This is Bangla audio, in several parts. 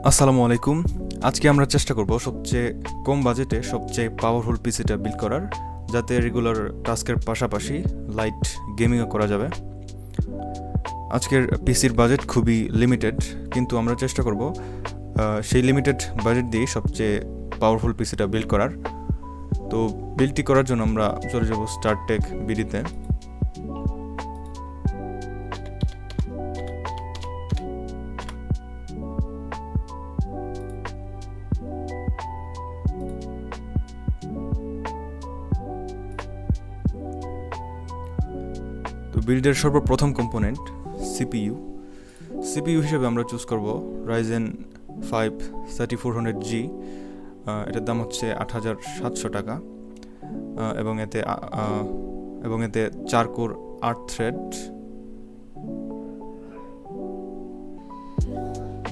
আসসালামু আলাইকুম। আজকে আমরা চেষ্টা করব সবচেয়ে কম বাজেটে সবচেয়ে পাওয়ারফুল পিসিটা বিল্ড করার, যাতে রেগুলার টাস্কের পাশাপাশি লাইট গেমিংও করা যাবে। আজকের পিসির বাজেট খুবই লিমিটেড, কিন্তু আমরা চেষ্টা করব সেই লিমিটেড বাজেট দিয়ে সবচেয়ে পাওয়ারফুল পিসিটা বিল্ড করার। তো বিল্ডটি করার জন্য আমরা চলে যাব স্টার্ট টেক বিডিতে। তো বিল্ডের সর্বপ্রথম কম্পোনেন্ট সিপিইউ হিসেবে আমরা চুজ করব Ryzen 5 3400G। এটার দাম হচ্ছে ৮৭০০ টাকা এবং এতে 4 কোর 8 থ্রেড।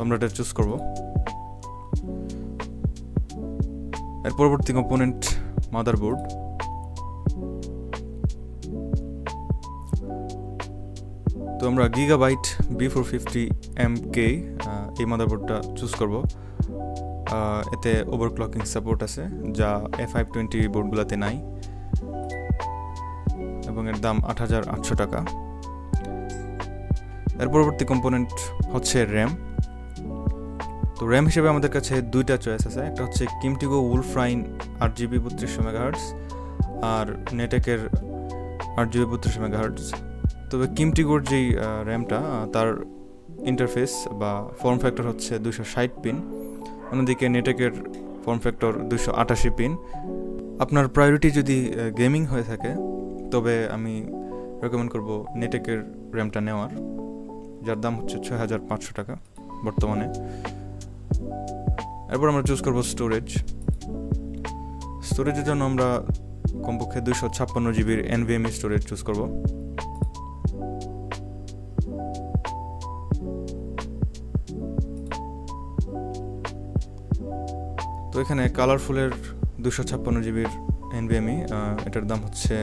আমরা এটা চুজ করব। এর পরবর্তী কম্পোনেন্ট মাদারবোর্ড। তো আমরা GIGABYTE B450MK এই মাদারবোর্ডটা চুজ করব। এতে ওভারক্লকিং সাপোর্ট আছে, যা A520 বোর্ডগুলোতে নাই, এবং এর দাম ৮৮০০ টাকা। এর পরবর্তী কম্পোনেন্ট হচ্ছে র্যাম। তো র্যাম হিসেবে আমাদের কাছে দুইটা চয়েস আছে, একটা হচ্ছে কিমটিগো উলফ্রাইন 8GB 3200 MHz আর নেটেকের 8GB 3200 MHz। তবে কিমটিগোর যেই র্যামটা, তার ইন্টারফেস বা ফর্ম ফ্যাক্টর হচ্ছে 260 পিন, অন্যদিকে নেটেকের ফর্ম ফ্যাক্টর 288 পিন। আপনার প্রায়োরিটি যদি গেমিং হয়ে থাকে, তবে আমি রেকমেন্ড করব নেটেকের র্যামটা নেওয়ার, যার দাম হচ্ছে 6500 টাকা বর্তমানে। এরপর আমরা চুজ করব স্টোরেজের জন্য আমরা কমপক্ষে 256GB NVMe স্টোরেজ চুজ করব। তো এখানে কালারফুলের 256GB NVMe, এটার দাম হচ্ছে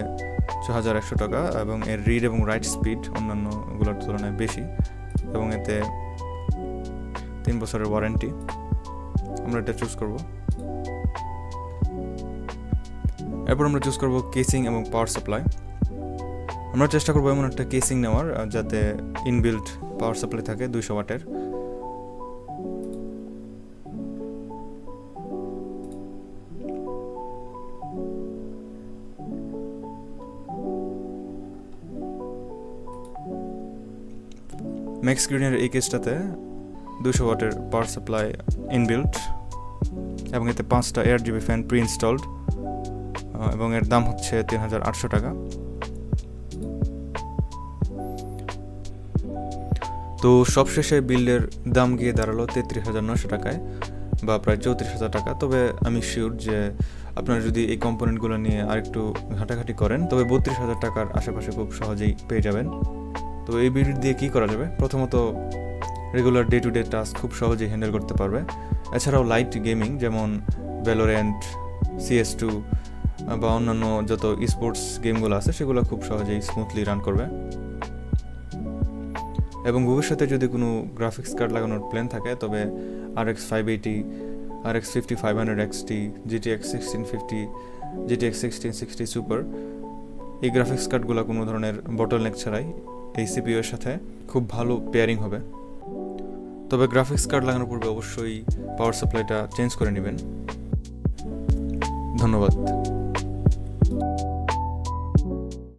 6100 টাকা, এবং এর রিড এবং রাইট স্পিড অন্যান্যগুলোর তুলনায় বেশি, এবং এতে 3 বছরের ওয়ারেন্টি। আমরা এটা চুজ করব। এরপর আমরা চুজ করব কেসিং এবং পাওয়ার সাপ্লাই। আমরা চেষ্টা করব এমন একটা কেসিং নেওয়ার যাতে ইনবিল্ট পাওয়ার সাপ্লাই থাকে 200 ওয়াটের। ম্যাক্স স্ক্রিনের এই কেসটাতে 200 ওয়াটের পাওয়ার সাপ্লাই ইনবিল্ট, এবং এতে 5টা 8GB ফ্যান প্রি ইনস্টলড, এবং এর দাম হচ্ছে 3800 টাকা। তো সবশেষে বিল্ডের দাম গিয়ে দাঁড়ালো 33,900 টাকায়, বা প্রায় 34,000 টাকা। তবে আমি শিওর যে আপনারা যদি এই কম্পোনেন্টগুলো নিয়ে আরেকটু ঘাটাঘাটি করেন, তবে 32,000 টাকার আশেপাশে খুব সহজেই পেয়ে যাবেন। তো এই বিল্ড দিয়ে কী করা যাবে? প্রথমত, regular day to day task খুব সহজেই হ্যান্ডেল করতে পারবে। এছাড়াও লাইট গেমিং যেমন ভ্যালোরেন্ট, CS2 বা অন্যান্য যত স্পোর্টস গেমগুলো আছে, সেগুলো খুব সহজেই স্মুথলি রান করবে। এবং ভবিষ্যতে যদি কোনো গ্রাফিক্স কার্ড লাগানোর প্ল্যান থাকে, তবে RX 580, RX 5500 XT, GTX 1650, GTX 1660 super, এই গ্রাফিক্স কার্ডগুলো কোনো ধরনের বটলনেক ছাড়াই এই CPU এর সাথে খুব ভালো পেয়ারিং হবে। তবে গ্রাফিক্স কার্ড লাগানোর পূর্বে অবশ্যই পাওয়ার সাপ্লাইটা চেঞ্জ করে নেবেন। ধন্যবাদ।